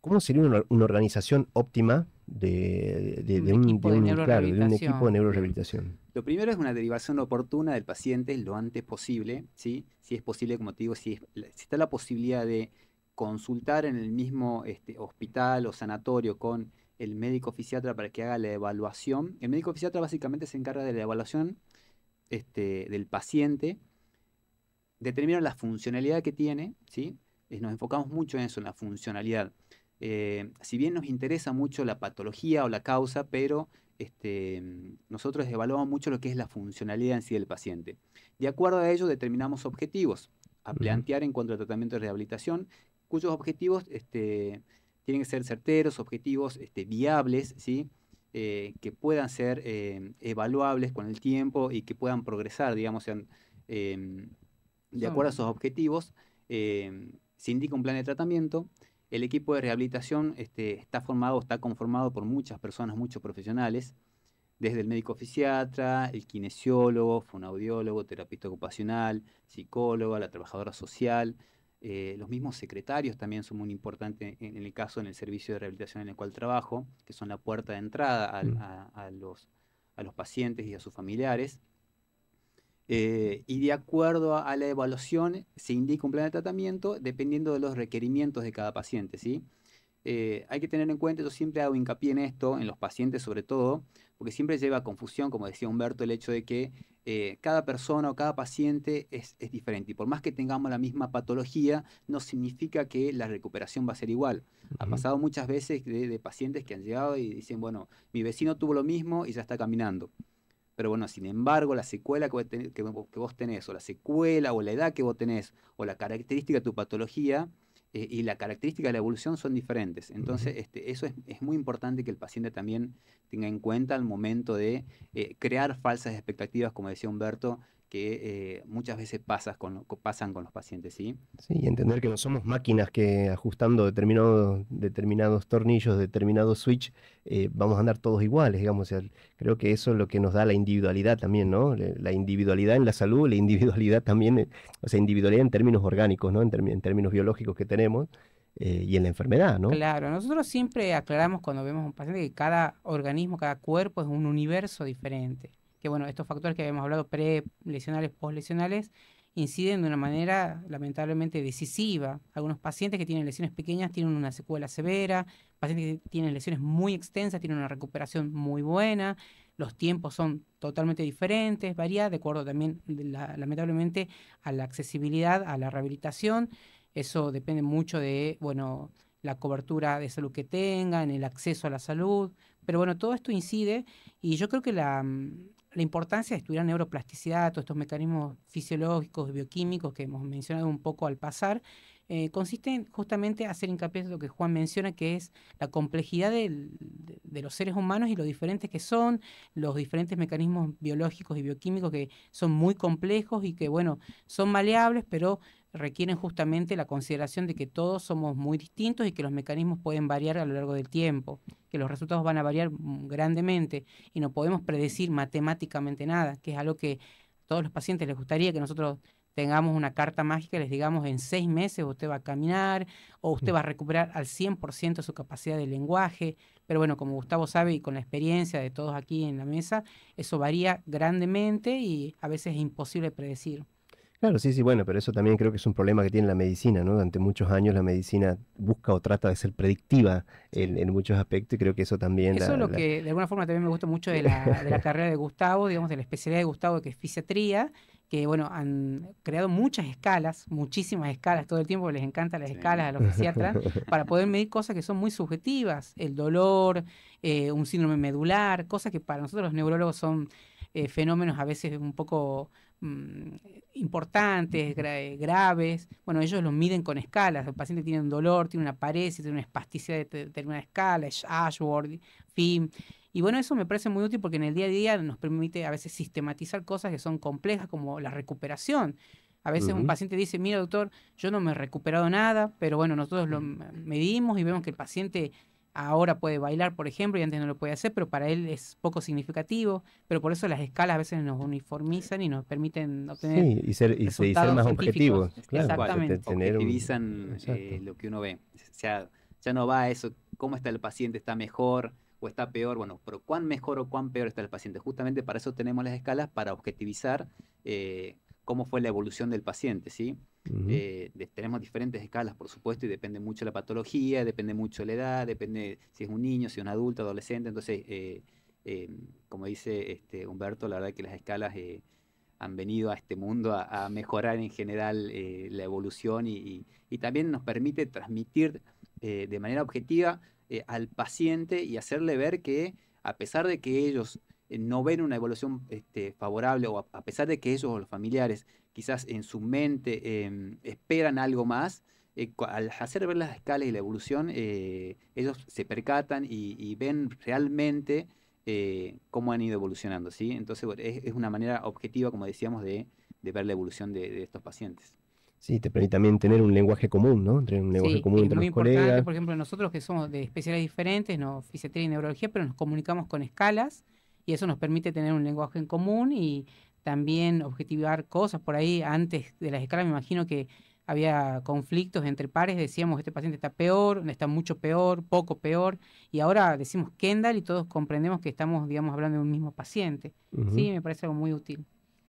¿cómo sería una organización óptima Un equipo de claro, de un equipo de neurorehabilitación. Bien. neurorehabilitación? Lo primero es una derivación oportuna del paciente lo antes posible, ¿sí? Si es posible, como te digo, si está la posibilidad de consultar en el mismo hospital o sanatorio con el médico fisiatra para que haga la evaluación. El médico fisiatra básicamente se encarga de la evaluación del paciente, determina la funcionalidad que tiene, ¿sí? Nos enfocamos mucho en eso, en la funcionalidad. Si bien nos interesa mucho la patología o la causa, pero nosotros evaluamos mucho lo que es la funcionalidad en sí del paciente. De acuerdo a ello, determinamos objetivos a Ujú. plantear en cuanto al tratamiento de rehabilitación, cuyos objetivos tienen que ser certeros, objetivos viables, ¿sí? Que puedan ser evaluables con el tiempo y que puedan progresar, digamos, em, de acuerdo a esos Son, objetivos, se indica un plan de tratamiento. El equipo de rehabilitación está conformado por muchas personas, muchos profesionales, desde el médico fisiatra, el kinesiólogo, fonoaudiólogo, terapeuta ocupacional, psicóloga, la trabajadora social. Los mismos secretarios también son muy importantes en el caso, en el servicio de rehabilitación en el cual trabajo, que son la puerta de entrada Mm. a los pacientes y a sus familiares. Y de acuerdo a la evaluación se indica un plan de tratamiento dependiendo de los requerimientos de cada paciente, ¿sí? Hay que tener en cuenta, yo siempre hago hincapié en esto, en los pacientes sobre todo, porque siempre lleva a confusión, como decía Humberto, el hecho de que cada persona o cada paciente es diferente. Y por más que tengamos la misma patología, no significa que la recuperación va a ser igual. Ha Ujú. pasado muchas veces de pacientes que han llegado y dicen, bueno, mi vecino tuvo lo mismo y ya está caminando. Pero bueno, sin embargo, la secuela que vos tenés, o la secuela, o la edad que vos tenés, o la característica de tu patología, y la característica de la evolución son diferentes. Ujú. Entonces, eso es muy importante que el paciente también tenga en cuenta al momento de crear falsas expectativas, como decía Humberto, que muchas veces pasan con los pacientes, ¿sí? Sí, y entender que no somos máquinas que ajustando determinados tornillos, determinados switch, vamos a andar todos iguales, digamos. O sea, creo que eso es lo que nos da la individualidad también, ¿no? La individualidad en la salud, la individualidad también, o sea, individualidad en términos orgánicos, ¿no? En términos biológicos que tenemos, y en la enfermedad, ¿no? claro, nosotros siempre aclaramos cuando vemos a un paciente que cada organismo, cada cuerpo es un universo diferente. Que bueno, estos factores que habíamos hablado, pre-lesionales, post-lesionales, inciden de una manera lamentablemente decisiva. Algunos pacientes que tienen lesiones pequeñas tienen una secuela severa, pacientes que tienen lesiones muy extensas tienen una recuperación muy buena, los tiempos son totalmente diferentes, varía de acuerdo también, lamentablemente, a la accesibilidad, a la rehabilitación. Eso depende mucho de, bueno, la cobertura de salud que tengan, el acceso a la salud. Pero bueno, todo esto incide y yo creo que la importancia de estudiar neuroplasticidad, todos estos mecanismos fisiológicos, bioquímicos que hemos mencionado un poco al pasar, consiste en justamente hacer hincapié en lo que Juan menciona, que es la complejidad de los seres humanos y lo diferentes que son, los diferentes mecanismos biológicos y bioquímicos que son muy complejos y que, bueno, son maleables, pero requieren justamente la consideración de que todos somos muy distintos y que los mecanismos pueden variar a lo largo del tiempo, que los resultados van a variar grandemente y no podemos predecir matemáticamente nada, que es algo que a todos los pacientes les gustaría que nosotros tengamos una carta mágica y les digamos en 6 meses usted va a caminar o usted va a recuperar al 100% su capacidad de lenguaje, pero bueno, como Gustavo sabe y con la experiencia de todos aquí en la mesa, eso varía grandemente y a veces es imposible predecir. Claro, sí, sí, bueno, pero eso también creo que es un problema que tiene la medicina, ¿no? Durante muchos años la medicina busca o trata de ser predictiva Sí. en muchos aspectos y creo que eso también Eso es lo que de alguna forma también me gusta mucho de la carrera de Gustavo, digamos, de la especialidad de Gustavo, que es fisiatría, que bueno, han creado muchas escalas, muchísimas escalas, todo el tiempo les encantan las escalas a Sí. los fisiatras, para poder medir cosas que son muy subjetivas, el dolor, un síndrome medular, cosas que para nosotros los neurólogos son fenómenos a veces un poco mm, importantes, graves. Bueno, ellos los miden con escalas. El paciente tiene un dolor, tiene una paresis, tiene una espasticidad de determinada escala, Ashworth, FIM. Y bueno, eso me parece muy útil porque en el día a día nos permite a veces sistematizar cosas que son complejas como la recuperación. A veces un Ujú. paciente dice, mira doctor, yo no me he recuperado nada, pero bueno, nosotros lo medimos y vemos que el paciente ahora puede bailar, por ejemplo, y antes no lo puede hacer, pero para él es poco significativo, pero por eso las escalas a veces nos uniformizan y nos permiten obtener Sí, y ser resultados más científicos. objetivos, Es tal claro, cual, Exactamente. tener un... objetivizan Exacto. lo que uno ve. O sea, ya no va a eso, cómo está el paciente, está mejor o está peor, bueno, pero cuán mejor o cuán peor está el paciente. Justamente para eso tenemos las escalas, para objetivizar cómo fue la evolución del paciente, ¿sí? Ujú. Tenemos diferentes escalas, por supuesto, y depende mucho de la patología, depende mucho de la edad, depende si es un niño, si es un adulto, adolescente. Entonces, eh, como dice Humberto, la verdad que las escalas han venido a este mundo a mejorar en general la evolución y también nos permite transmitir de manera objetiva al paciente y hacerle ver que a pesar de que ellos no ven una evolución favorable o a pesar de que ellos o los familiares quizás en su mente esperan algo más, al hacer ver las escalas y la evolución, ellos se percatan y ven realmente cómo han ido evolucionando, ¿sí? Entonces, bueno, es una manera objetiva, como decíamos, de ver la evolución de estos pacientes. Sí, te permite también tener un lenguaje común, ¿no? Tener un lenguaje Sí, común es entre muy los importante, colegas. por ejemplo, nosotros que somos de especialidades diferentes, no fisiatría y neurología, pero nos comunicamos con escalas y eso nos permite tener un lenguaje en común y también objetivar cosas. Por ahí, antes de las escalas, me imagino que había conflictos entre pares, decíamos, este paciente está peor, está mucho peor, poco peor, y ahora decimos Kendall y todos comprendemos que estamos, digamos, hablando de un mismo paciente. Ujú. Sí, me parece algo muy útil.